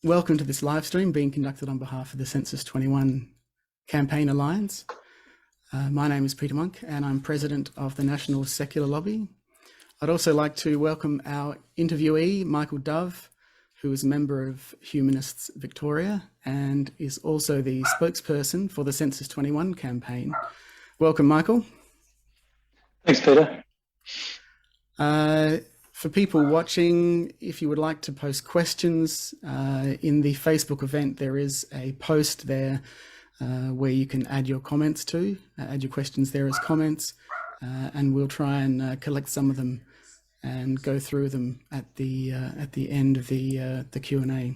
Welcome to this live stream being conducted on behalf of the Census 21 Campaign Alliance. My name is Peter Monk and I'm President of the National Secular Lobby. I'd also like to welcome our interviewee, Michael Dove, who is a member of Humanists Victoria and is also the spokesperson for the Census 21 campaign. Welcome, Michael. Thanks, Peter. For people watching, if you would like to post questions in the Facebook event, there is a post there where you can add your comments to, add your questions there as comments, and we'll try and collect some of them and go through them at the end of the Q&A.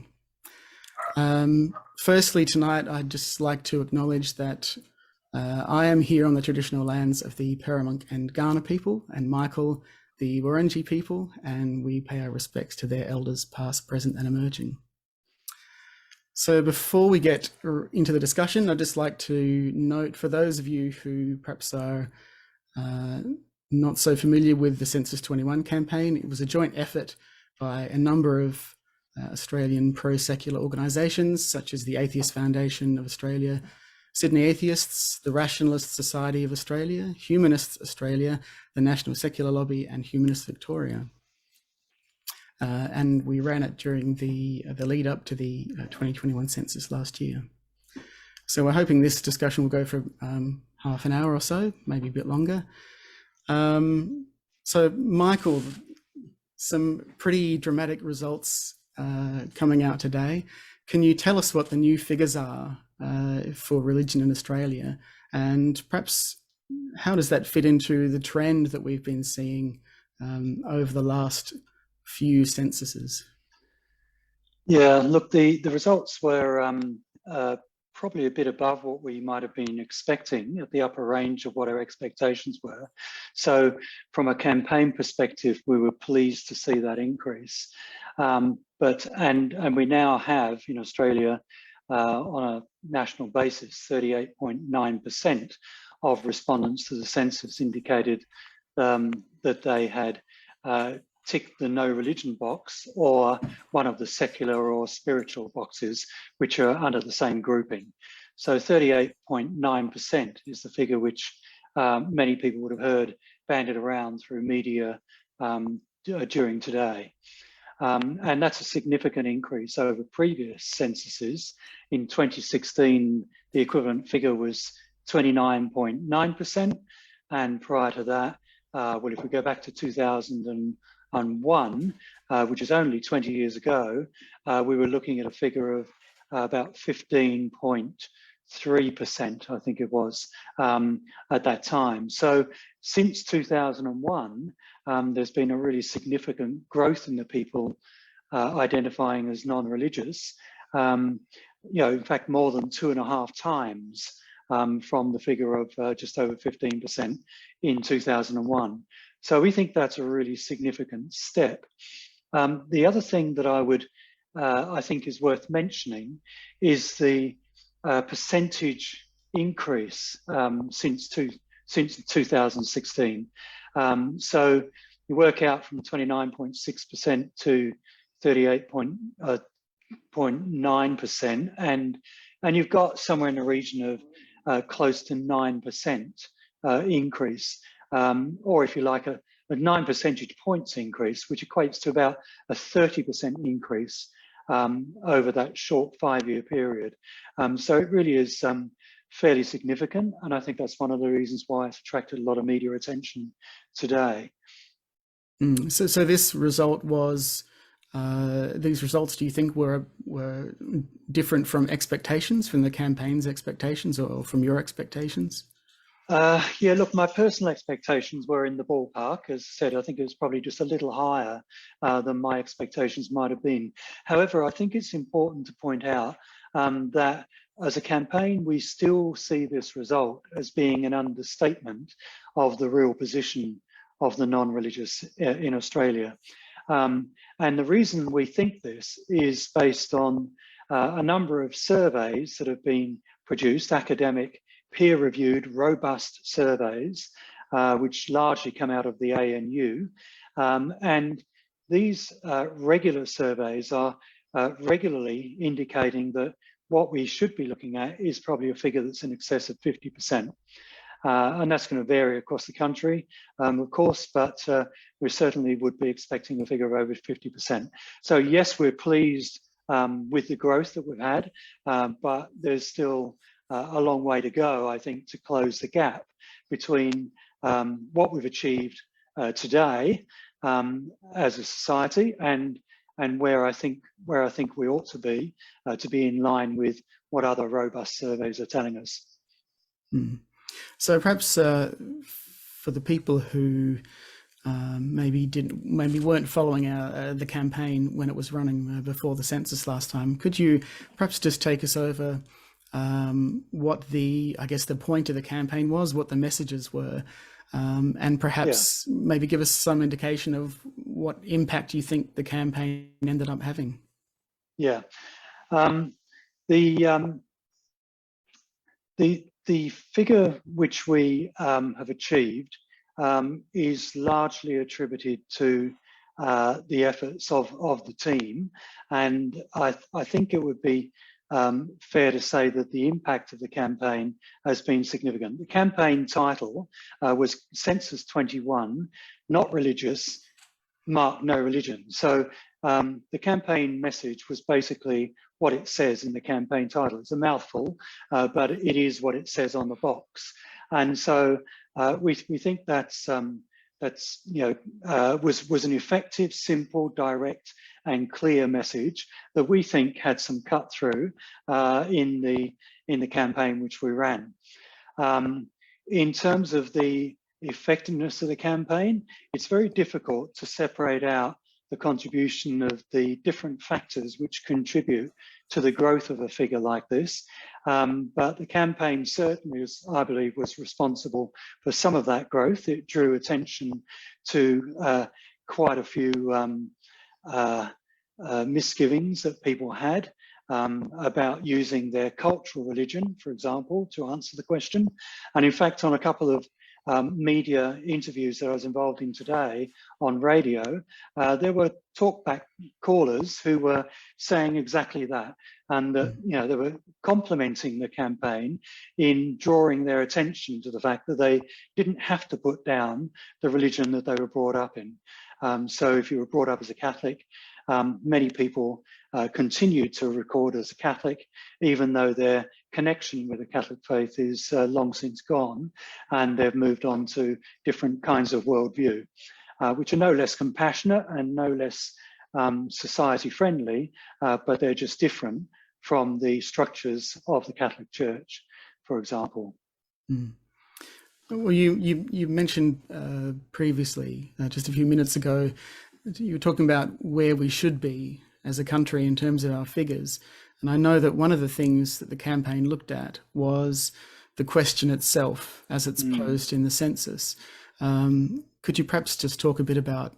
Firstly, tonight, I'd just like to acknowledge that I am here on the traditional lands of the Paramount and Kaurna people, and Michael, the Wurundjeri people, and we pay our respects to their elders past, present and emerging. So before we get into the discussion, I'd just like to note for those of you who perhaps are not so familiar with the Census 21 campaign, it was a joint effort by a number of Australian pro-secular organisations such as the Atheist Foundation of Australia, Sydney Atheists, the Rationalist Society of Australia, Humanists Australia, the National Secular Lobby and Humanists Victoria. And we ran it during the lead up to the 2021 census last year. So we're hoping this discussion will go for half an hour or so, maybe a bit longer. So Michael, some pretty dramatic results coming out today. Can you tell us what the new figures are for religion in Australia, and perhaps how does that fit into the trend that we've been seeing over the last few censuses? Yeah, look, the results were probably a bit above what we might have been expecting, at the upper range of what our expectations were. So from a campaign perspective, we were pleased to see that increase. And we now have in Australia on a national basis, 38.9% of respondents to the census indicated that they had ticked the no religion box or one of the secular or spiritual boxes, which are under the same grouping. So 38.9% is the figure which many people would have heard bandied around through media during today. And that's a significant increase over previous censuses. In 2016, the equivalent figure was 29.9%. And prior to that, well, if we go back to 2001, which is only 20 years ago, we were looking at a figure of about 15.3%, I think it was, at that time. So since 2001, there's been a really significant growth in the people identifying as non-religious. In fact, more than 2.5 times from the figure of just over 15% in 2001. So we think that's a really significant step. The other thing that I think is worth mentioning is the percentage increase since 2016. So you work out from 29.6% to 38.9%, and you've got somewhere in the region of close to 9% increase, or if you like, a 9 percentage points increase, which equates to about a 30% increase over that short 5-year period. So it really is fairly significant, and I think that's one of the reasons why it's attracted a lot of media attention today. So this result was, these results, do you think were different from expectations, from the campaign's expectations, or from your expectations? Yeah, look, my personal expectations were in the ballpark. As I said, I think it was probably just a little higher than my expectations might have been. However, I think it's important to point out that as a campaign, we still see this result as being an understatement of the real position of the non-religious in Australia. And the reason we think this is based on a number of surveys that have been produced, academic, peer-reviewed, robust surveys, which largely come out of the ANU. And these regular surveys are regularly indicating that what we should be looking at is probably a figure that's in excess of 50%. And that's going to vary across the country, of course, but we certainly would be expecting a figure of over 50%. So yes, we're pleased with the growth that we've had, but there's still a long way to go, I think, to close the gap between what we've achieved today as a society and where I think we ought to be in line with what other robust surveys are telling us. Mm. So perhaps for the people who maybe weren't following the campaign when it was running before the census last time, could you perhaps just take us over what the point of the campaign was, what the messages were, and perhaps maybe give us some indication of what impact you think the campaign ended up having? Yeah, the figure which we have achieved is largely attributed to the efforts of the team, and I think it would be fair to say that the impact of the campaign has been significant. The campaign title was Census 21, Not Religious, Mark No Religion. So the campaign message was basically what it says in the campaign title. It's a mouthful, but it is what it says on the box. And so we think was an effective, simple, direct, and clear message that we think had some cut through in the campaign which we ran. In terms of the effectiveness of the campaign, it's very difficult to separate out the contribution of the different factors which contribute to the growth of a figure like this. But the campaign certainly, I believe, was responsible for some of that growth. It drew attention to quite a few misgivings that people had about using their cultural religion, for example, to answer the question. And in fact, on a couple of media interviews that I was involved in today on radio, there were talkback callers who were saying exactly that, and that they were complimenting the campaign in drawing their attention to the fact that they didn't have to put down the religion that they were brought up in. So if you were brought up as a Catholic, many people continue to record as a Catholic, even though their connection with the Catholic faith is long since gone, and they've moved on to different kinds of worldview, which are no less compassionate and no less society friendly, but they're just different from the structures of the Catholic Church, for example. Mm. Well, you mentioned previously, just a few minutes ago, you were talking about where we should be as a country in terms of our figures. And I know that one of the things that the campaign looked at was the question itself as it's posed in the census. Could you perhaps just talk a bit about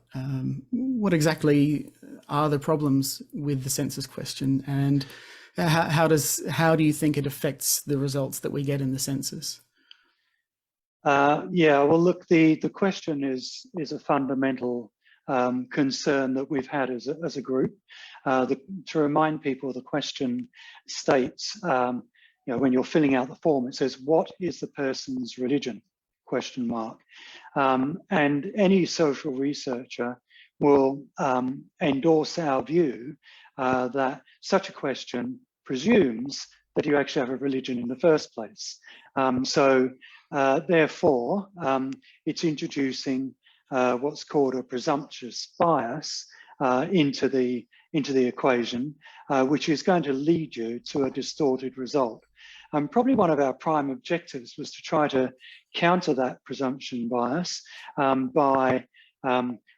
what exactly are the problems with the census question, and how do you think it affects the results that we get in the census? Well, look, the question is a fundamental concern that we've had as a group. To remind people, the question states, when you're filling out the form, it says, "What is the person's religion?" ? And any social researcher will endorse our view that such a question presumes that you actually have a religion in the first place. Therefore, it's introducing what's called a presumptuous bias into the equation, which is going to lead you to a distorted result. Probably one of our prime objectives was to try to counter that presumption bias by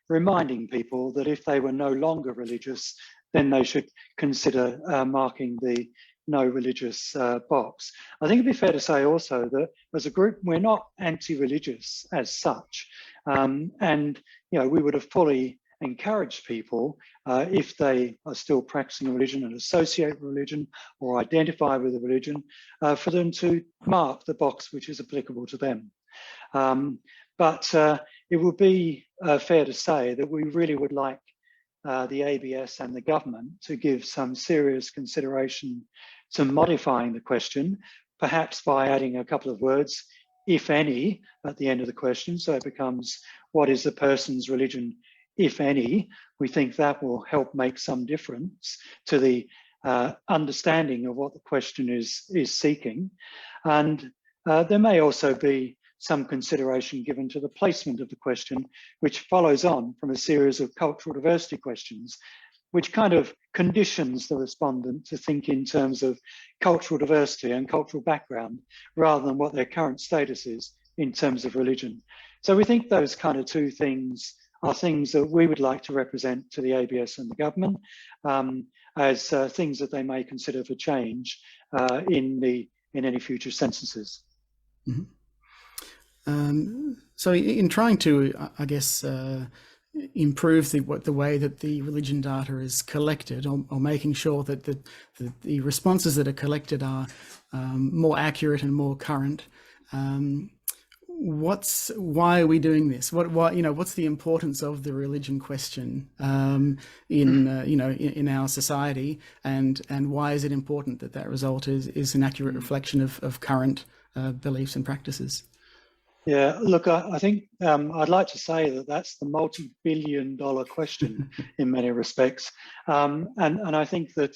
reminding people that if they were no longer religious, then they should consider marking the no religious box. I think it'd be fair to say also that as a group, we're not anti-religious as such. And we would have fully encouraged people, if they are still practicing a religion and associate religion or identify with a religion, for them to mark the box which is applicable to them. But it would be fair to say that we really would like the ABS and the government to give some serious consideration to modifying the question, perhaps by adding a couple of words, if any, at the end of the question. So it becomes, what is the person's religion, if any? We think that will help make some difference to the understanding of what the question is seeking. And there may also be some consideration given to the placement of the question, which follows on from a series of cultural diversity questions, which kind of conditions the respondent to think in terms of cultural diversity and cultural background, rather than what their current status is in terms of religion. So we think those kind of two things are things that we would like to represent to the ABS and the government as things that they may consider for change in any future censuses. Mm-hmm. So in trying to, I guess, improve the way that the religion data is collected, or making sure that the responses that are collected are more accurate and more current, why are we doing this? What's the importance of the religion question in our society, and why is it important that result is an accurate reflection of current beliefs and practices? Yeah, look, I think I'd like to say that that's the multi-billion-dollar question in many respects, and I think that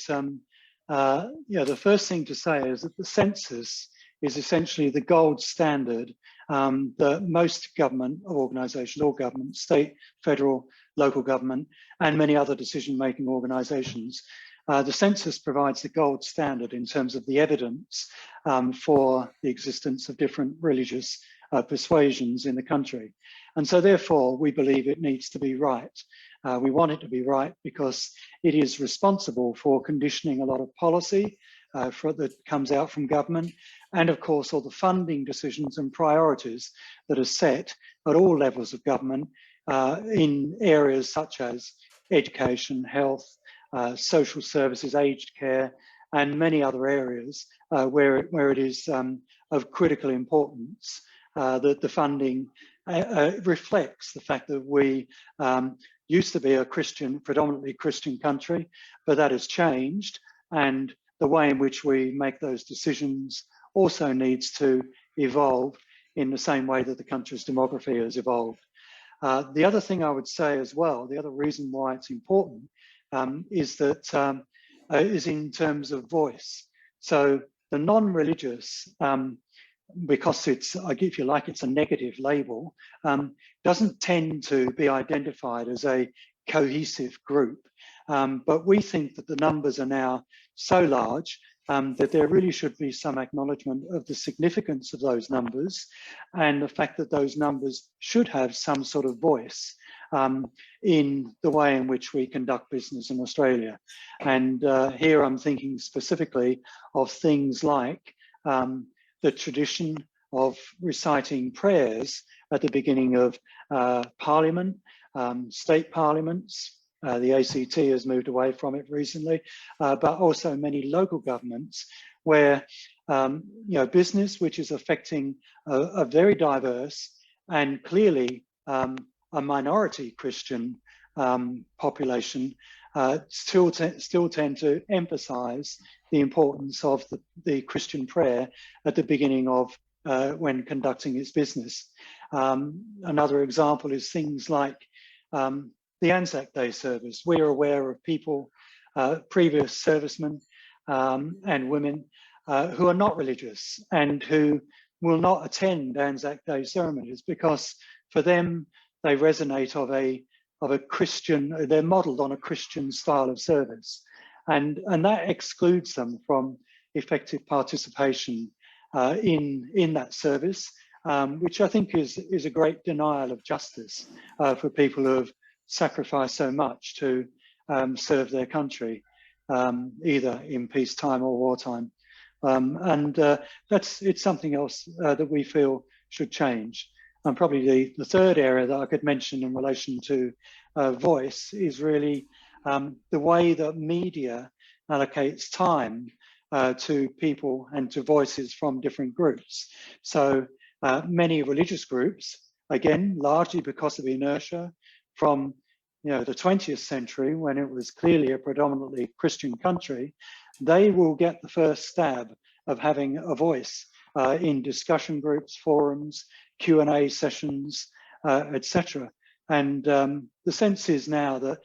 the first thing to say is that the census is essentially the gold standard that most government organisations, all government, state, federal, local government, and many other decision-making organisations. The census provides the gold standard in terms of the evidence for the existence of different religious persuasions in the country. And so therefore, we believe it needs to be right. We want it to be right because it is responsible for conditioning a lot of policy that comes out from government, and of course all the funding decisions and priorities that are set at all levels of government in areas such as education, health, social services, aged care, and many other areas where it is of critical importance that the funding reflects the fact that we used to be a predominantly Christian country, but that has changed, and the way in which we make those decisions also needs to evolve in the same way that the country's demography has evolved. The other thing I would say as well, the other reason why it's important is that is in terms of voice. So the non-religious, because it's, if you like, it's a negative label, doesn't tend to be identified as a cohesive group. But we think that the numbers are now so large that there really should be some acknowledgement of the significance of those numbers and the fact that those numbers should have some sort of voice in the way in which we conduct business in Australia. And here I'm thinking specifically of things like the tradition of reciting prayers at the beginning of Parliament, state parliaments. The ACT has moved away from it recently, but also many local governments where business, which is affecting a very diverse and clearly a minority Christian population, still tend to emphasize the importance of the Christian prayer at the beginning of when conducting its business. Another example is things like the Anzac Day service. We are aware of people, previous servicemen and women who are not religious and who will not attend Anzac Day ceremonies because for them, they resonate of a Christian, they're modeled on a Christian style of service. And that excludes them from effective participation in that service, which I think is a great denial of justice for people who have sacrificed so much to serve their country, either in peacetime or wartime. It's something else that we feel should change. And probably the third area that I could mention in relation to voice is really the way that media allocates time to people and to voices from different groups. So many religious groups, again, largely because of inertia from the 20th century, when it was clearly a predominantly Christian country, they will get the first stab of having a voice in discussion groups, forums, Q&A sessions, etc. And the sense is now that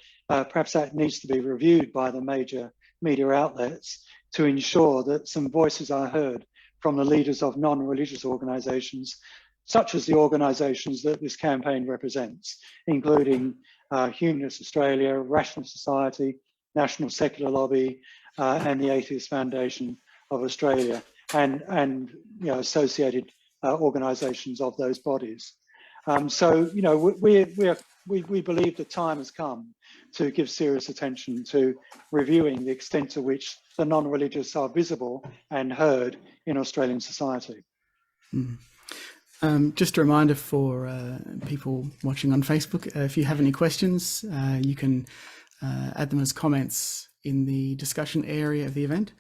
perhaps that needs to be reviewed by the major media outlets to ensure that some voices are heard from the leaders of non-religious organisations, such as the organisations that this campaign represents, including Humanists Victoria, Rational Society, National Secular Lobby, and the Atheist Foundation of Australia, and associated organisations of those bodies. So we believe the time has come to give serious attention to reviewing the extent to which the non-religious are visible and heard in Australian society. Just a reminder for people watching on Facebook, if you have any questions, you can add them as comments in the discussion area of the event.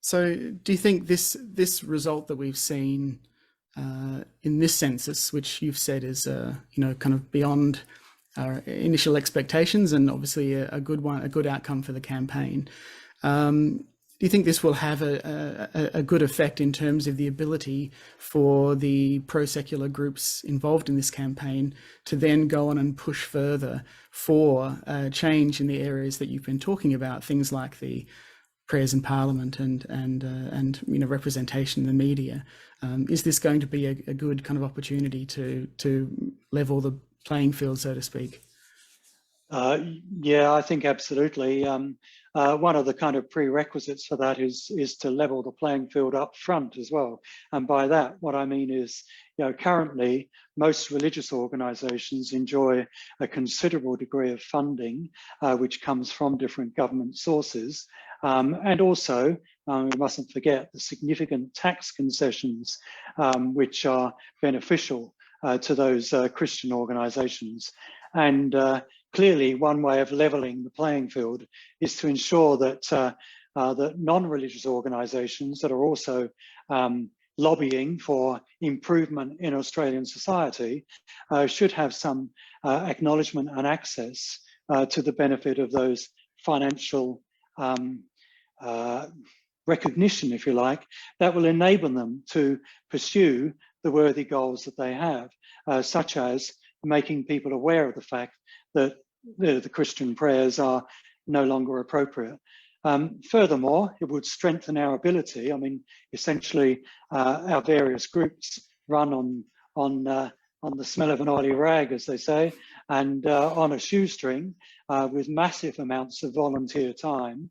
So do you think this result that we've seen in this census, which you've said is kind of beyond our initial expectations and obviously a good outcome for the campaign, do you think this will have a good effect in terms of the ability for the pro-secular groups involved in this campaign to then go on and push further for change in the areas that you've been talking about, things like the prayers in Parliament and representation in the media? Is this going to be a good kind of opportunity to level the playing field, so to speak? Yeah, I think absolutely. One of the kind of prerequisites for that is to level the playing field up front as well. And by that, what I mean is, currently most religious organisations enjoy a considerable degree of funding, which comes from different government sources. And also, we mustn't forget the significant tax concessions, which are beneficial to those Christian organisations. And clearly, one way of levelling the playing field is to ensure that that non-religious organisations that are also lobbying for improvement in Australian society should have some acknowledgement and access to the benefit of those financial recognition, if you like, that will enable them to pursue the worthy goals that they have, such as making people aware of the fact that the Christian prayers are no longer appropriate. Furthermore, it would strengthen our ability. I mean, essentially, our various groups run on the smell of an oily rag, as they say, and on a shoestring with massive amounts of volunteer time,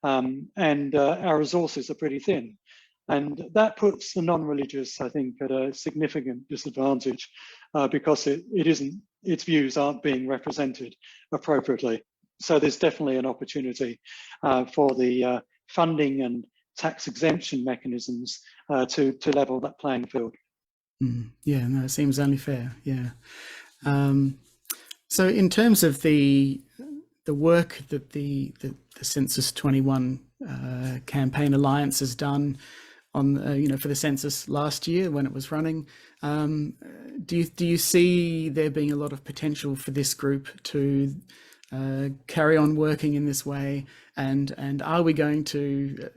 and our resources are pretty thin. And that puts the non-religious, I think, at a significant disadvantage because its views aren't being represented appropriately. So there's definitely an opportunity for the funding and tax exemption mechanisms to level that playing field. Yeah, no, it seems only fair. Yeah. So in terms of the work that the Census 21 campaign alliance has done on for the census last year when it was running, do you see there being a lot of potential for this group to carry on working in this way, and are we going to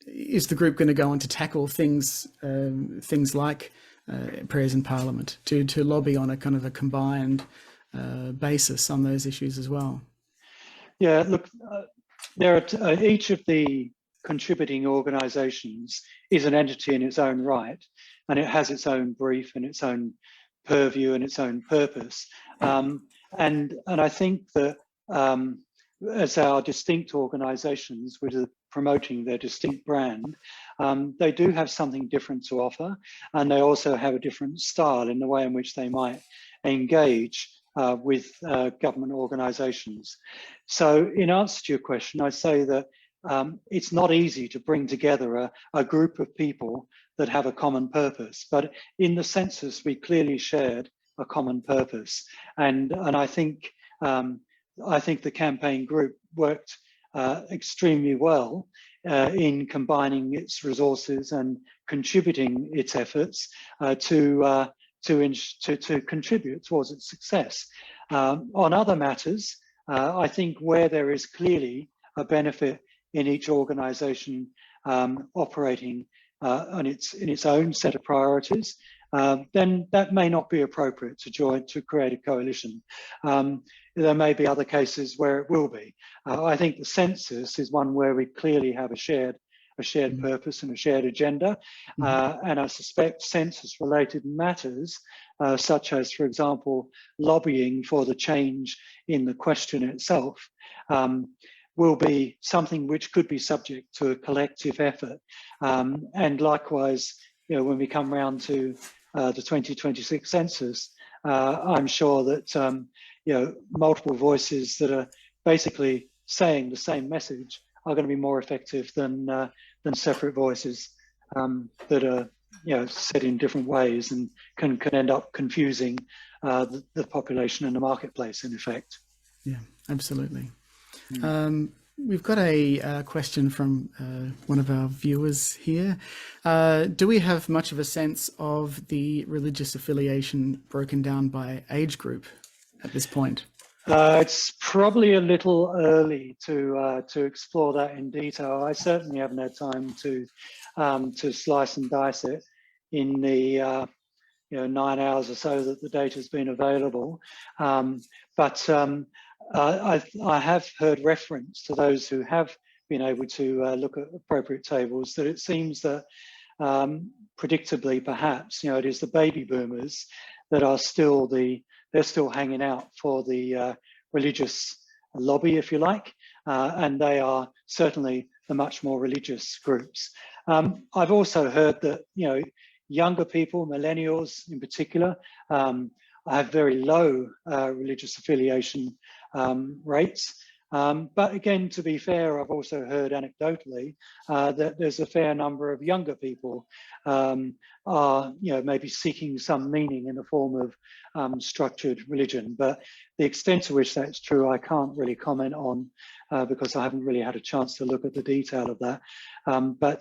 is the group going to go on to tackle things like prayers in Parliament to lobby on a kind of a combined basis on those issues as well? Yeah, look, there are each of the contributing organisations is an entity in its own right, and it has its own brief and its own purview and its own purpose. And I think that as our distinct organisations, which are promoting their distinct brand, they do have something different to offer, and they also have a different style in the way in which they might engage with government organisations. So in answer to your question, I say that it's not easy to bring together a group of people that have a common purpose, but in the census we clearly shared a common purpose, and I think the campaign group worked extremely well in combining its resources and contributing its efforts to contribute towards its success. On other matters, I think where there is clearly a benefit in each organisation operating in its own set of priorities, then that may not be appropriate to create a coalition. There may be other cases where it will be. I think the census is one where we clearly have a shared purpose and a shared agenda. And I suspect census-related matters, such as, for example, lobbying for the change in the question itself, will be something which could be subject to a collective effort. And likewise, when we come round to the 2026 census, I'm sure that multiple voices that are basically saying the same message are going to be more effective than separate voices that are said in different ways and can end up confusing the population and the marketplace, in effect. Yeah, absolutely. We've got a question from one of our viewers here. Do we have much of a sense of the religious affiliation broken down by age group at this point? It's probably a little early to explore that in detail. I certainly haven't had time to slice and dice it in the 9 hours or so that the data has been available. But I have heard reference to those who have been able to look at appropriate tables that it seems that predictably, perhaps, it is the baby boomers that are they're still hanging out for the religious lobby, if you like, and they are certainly the much more religious groups. I've also heard that younger people, millennials in particular, have very low religious affiliation rates. But again, to be fair, I've also heard anecdotally that there's a fair number of younger people are maybe seeking some meaning in the form of structured religion. But the extent to which that's true, I can't really comment on because I haven't really had a chance to look at the detail of that. But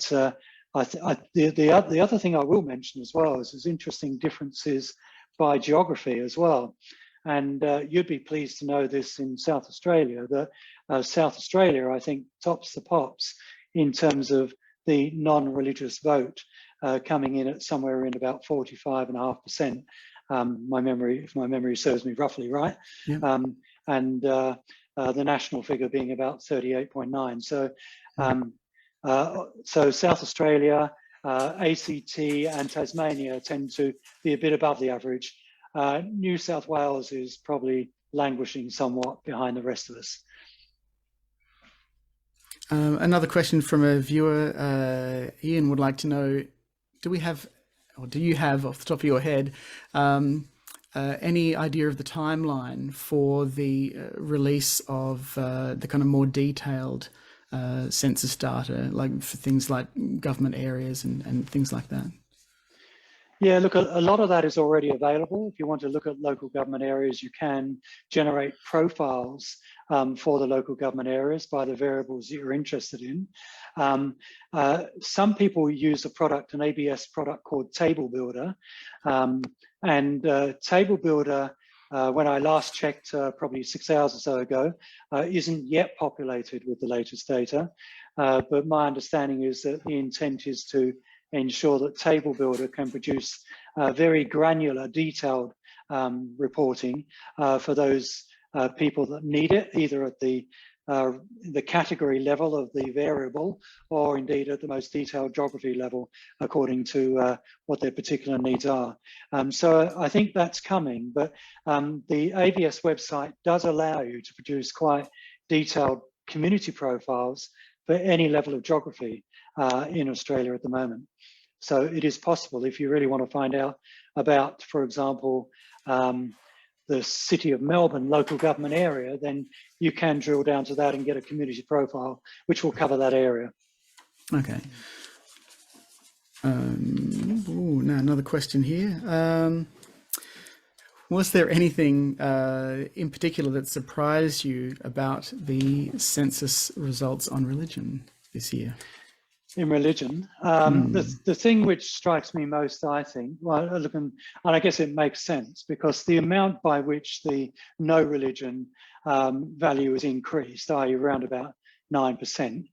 the other thing I will mention as well is there's interesting differences by geography as well. And you'd be pleased to know this in South Australia, that South Australia, I think, tops the pops in terms of the non-religious vote, coming in at somewhere in about 45.5%. If my memory serves me roughly right. Yeah. And the national figure being about 38.9. So South Australia, ACT and Tasmania tend to be a bit above the average. New South Wales is probably languishing somewhat behind the rest of us. Another question from a viewer, Ian would like to know, do you have off the top of your head any idea of the timeline for the release of the kind of more detailed census data, like for things like government areas and things like that? Yeah, look, a lot of that is already available. If you want to look at local government areas, you can generate profiles for the local government areas by the variables that you're interested in. Some people use an ABS product called Table Builder. Table Builder, when I last checked probably 6 hours or so ago, isn't yet populated with the latest data. But my understanding is that the intent is to ensure that Table Builder can produce very granular, detailed reporting for those people that need it, either at the category level of the variable, or indeed at the most detailed geography level, according to what their particular needs are. So I think that's coming, but the ABS website does allow you to produce quite detailed community profiles for any level of geography in Australia at the moment. So it is possible, if you really want to find out about, for example, the City of Melbourne local government area, then you can drill down to that and get a community profile, which will cover that area. Okay. Now another question here. Was there anything in particular that surprised you about the census results on religion this year? in religion. Hmm. The thing which strikes me most, I think, well, and I guess it makes sense, because the amount by which the no religion value is increased, i.e. around about 9%,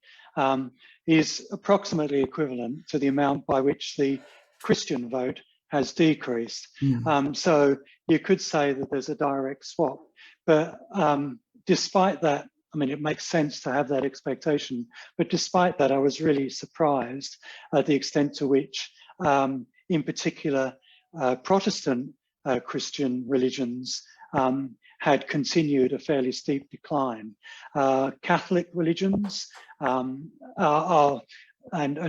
is approximately equivalent to the amount by which the Christian vote has decreased. Hmm. So you could say that there's a direct swap. But despite that, I mean, it makes sense to have that expectation. But despite that, I was really surprised at the extent to which, in particular, Protestant Christian religions had continued a fairly steep decline. Catholic religions and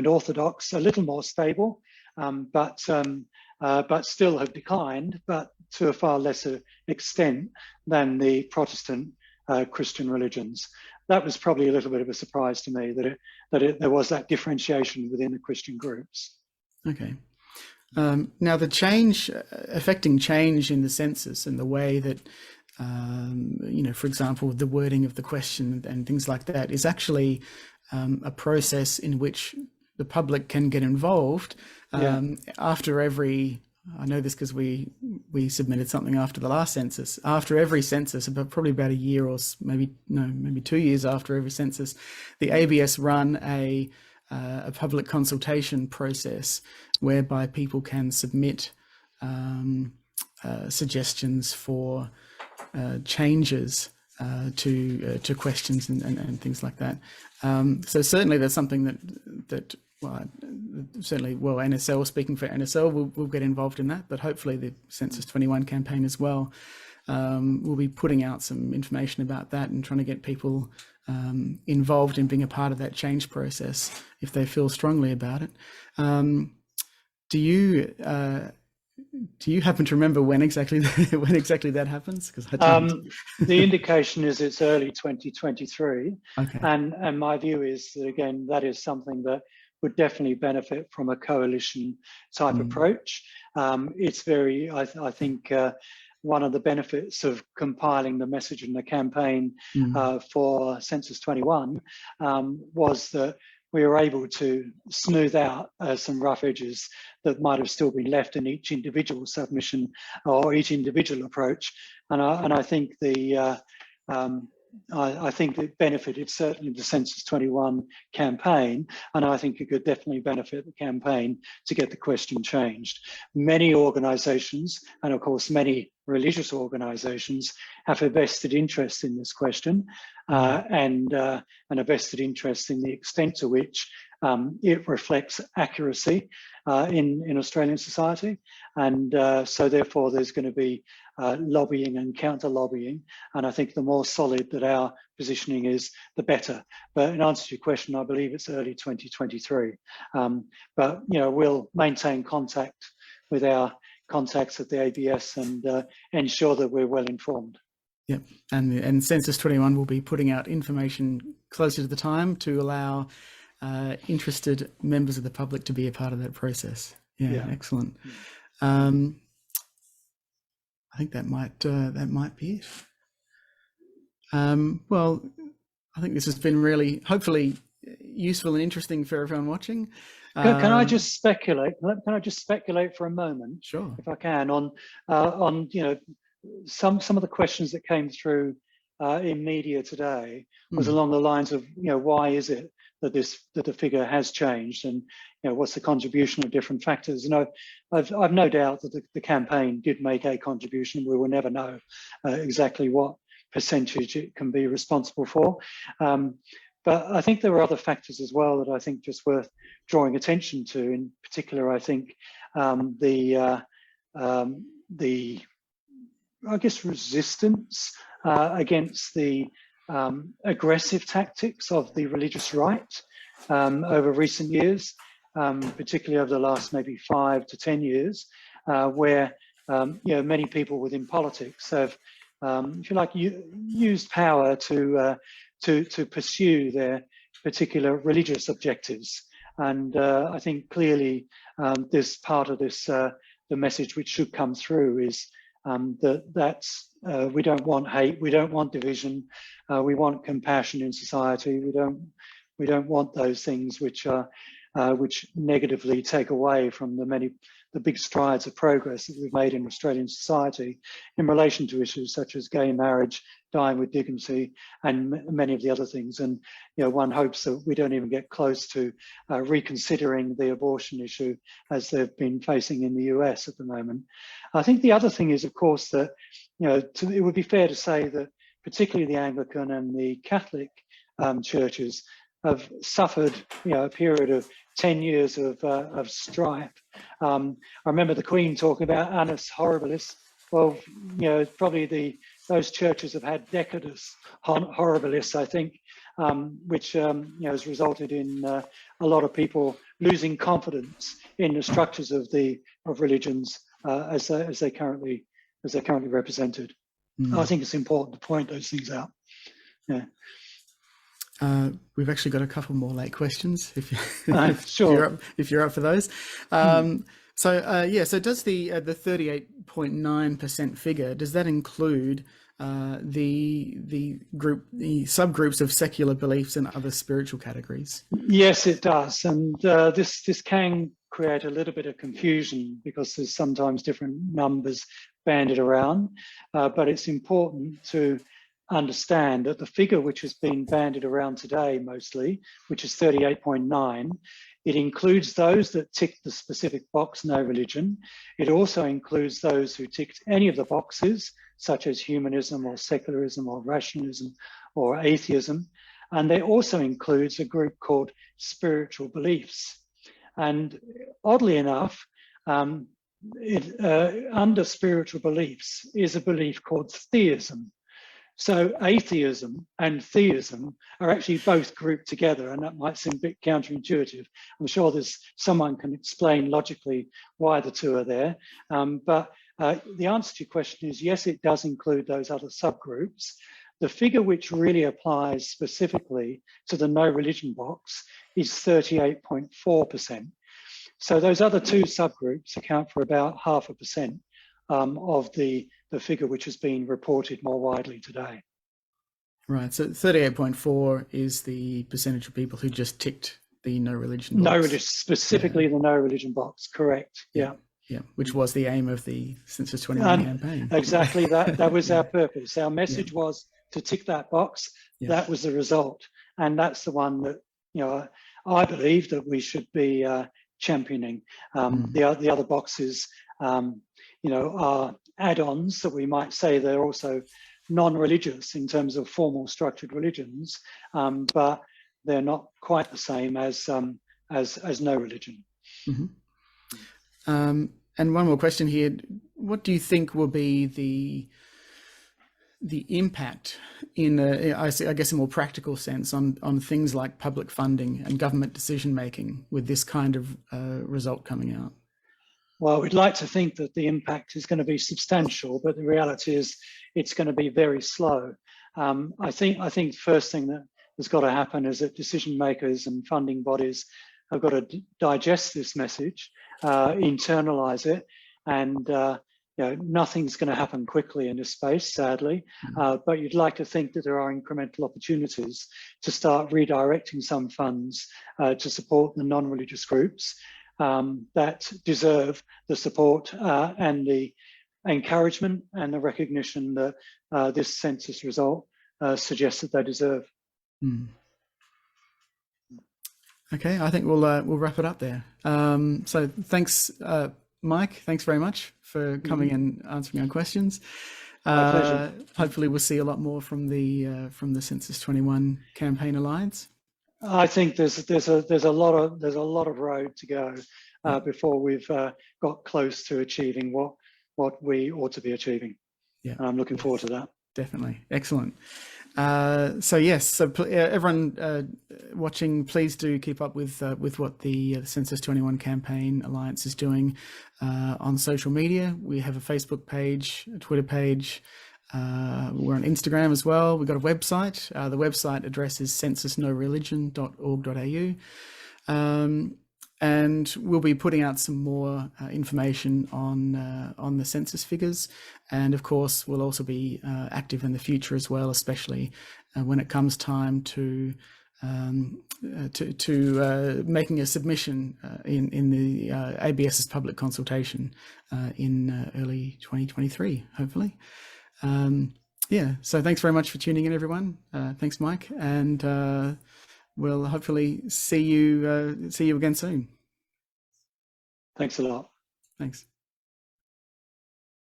Orthodox a little more stable, but still have declined, but to a far lesser extent than the Protestant Christian religions. That was probably a little bit of a surprise to me, there was that differentiation within the Christian groups. Okay. Now, the change affecting change in the census and the way that, for example, the wording of the question and things like that is actually a process in which the public can get involved after every. I know this because we submitted something after the last census. After every census, probably about a year or maybe 2 years after every census, the ABS run a public consultation process whereby people can submit suggestions for changes to questions and things like that. So certainly that's something that certainly, NSL, speaking for NSL, we'll get involved in that, but hopefully the Census 21 campaign as well. We'll be putting out some information about that and trying to get people involved in being a part of that change process if they feel strongly about it. Do you happen to remember when exactly that happens? Because I don't. The indication is it's early 2023, Okay. And my view is that, again, that is something that would definitely benefit from a coalition type approach. It's very, I think, one of the benefits of compiling the message in the campaign for Census 21 was that we were able to smooth out some rough edges that might have still been left in each individual submission or each individual approach. And I think I think it benefited certainly the Census 21 campaign, and I think it could definitely benefit the campaign to get the question changed. Many organisations, and of course many religious organisations, have a vested interest in this question, and a vested interest in the extent to which it reflects accuracy in Australian society, and so therefore there's going to be lobbying and counter lobbying, and I think the more solid that our positioning is, the better. But in answer to your question, I believe it's early 2023. But we'll maintain contact with our contacts at the ABS and ensure that we're well informed. Yep, and Census 21 will be putting out information closer to the time to allow interested members of the public to be a part of that process. Yeah. Excellent. I think that might be it. Well, I think this has been really, hopefully, useful and interesting for everyone watching. Can I just speculate? Can I just speculate for a moment? Sure. If I can, on some of the questions that came through in media today was along the lines of, why is it that the figure has changed, and what's the contribution of different factors? And I've no doubt that the campaign did make a contribution. We will never know exactly what percentage it can be responsible for. But I think there are other factors as well that I think just worth drawing attention to. In particular, I think the I guess resistance against the aggressive tactics of the religious right over recent years, particularly over the last maybe 5 to 10 years, where many people within politics have, if you like, used power to pursue their particular religious objectives. And I think clearly this part of this, the message which should come through is that's we don't want hate, we don't want division, we want compassion in society. We don't want those things which are which negatively take away from the big strides of progress that we've made in Australian society in relation to issues such as gay marriage, dying with dignity, and many of the other things. And one hopes that we don't even get close to reconsidering the abortion issue as they've been facing in the US at the moment. I think the other thing is, of course, that it would be fair to say that particularly the Anglican and the Catholic churches have suffered a period of 10 years of strife. I remember the Queen talking about annus horribilis. Well, probably those churches have had decadus horribilis, I think, which has resulted in a lot of people losing confidence in the structures of religions as they're currently represented. I think it's important to point those things out. Yeah. We've actually got a couple more late questions if sure. if you're up for those. So does the 38.9% figure, does that include the subgroups of secular beliefs and other spiritual categories? Yes, it does, and this can create a little bit of confusion because there's sometimes different numbers banded around, but it's important to understand that the figure which has been banded around today mostly, which is 38.9, it includes those that tick the specific box, no religion. It also includes those who ticked any of the boxes, such as humanism or secularism or rationalism or atheism. And it also includes a group called spiritual beliefs. And oddly enough, under spiritual beliefs is a belief called theism. So atheism and theism are actually both grouped together, and that might seem a bit counterintuitive. I'm sure someone can explain logically why the two are there. But the answer to your question is yes, it does include those other subgroups. The figure which really applies specifically to the no religion box is 38.4%. So those other two subgroups account for about 0.5% of the figure which has been reported more widely today. Right, so 38.4 is the percentage of people who just ticked the no religion box. No religion, specifically the no religion box, correct, yeah. Yeah, which was the aim of the Census 21 campaign. Exactly, that was our purpose. Our message was to tick that box. That was the result. And that's the one that, I believe that we should be championing. The other boxes, are add-ons that we might say they're also non-religious in terms of formal structured religions, but they're not quite the same as no religion. Mm-hmm. And one more question here: what do you think will be the impact in I guess a more practical sense on things like public funding and government decision making with this kind of result coming out? Well, we'd like to think that the impact is going to be substantial, but the reality is it's going to be very slow. I think the first thing that has got to happen is that decision makers and funding bodies have got to digest this message, internalize it, and nothing's going to happen quickly in this space, sadly. But you'd like to think that there are incremental opportunities to start redirecting some funds to support the non-religious groups that deserve the support and the encouragement and the recognition that this census result suggests that they deserve. Okay, I think we'll wrap it up there. So thanks, Mike. Thanks very much for coming and answering our questions. My pleasure. Hopefully, we'll see a lot more from the Census 21 Campaign Alliance. I think there's a lot of road to go before we've got close to achieving what we ought to be achieving. Yeah, and I'm looking forward to that. Definitely, excellent. So everyone watching, please do keep up with what the Census 21 Campaign Alliance is doing on social media. We have a Facebook page, a Twitter page. We're on Instagram as well. We've got a website. The website address is censusnoreligion.org.au. And we'll be putting out some more information on the census figures. And of course, we'll also be active in the future as well, especially when it comes time to making a submission in the ABS's public consultation in early 2023, hopefully. Yeah, so thanks very much for tuning in, everyone. Thanks, Mike, and we'll hopefully see you again soon. Thanks a lot. Thanks.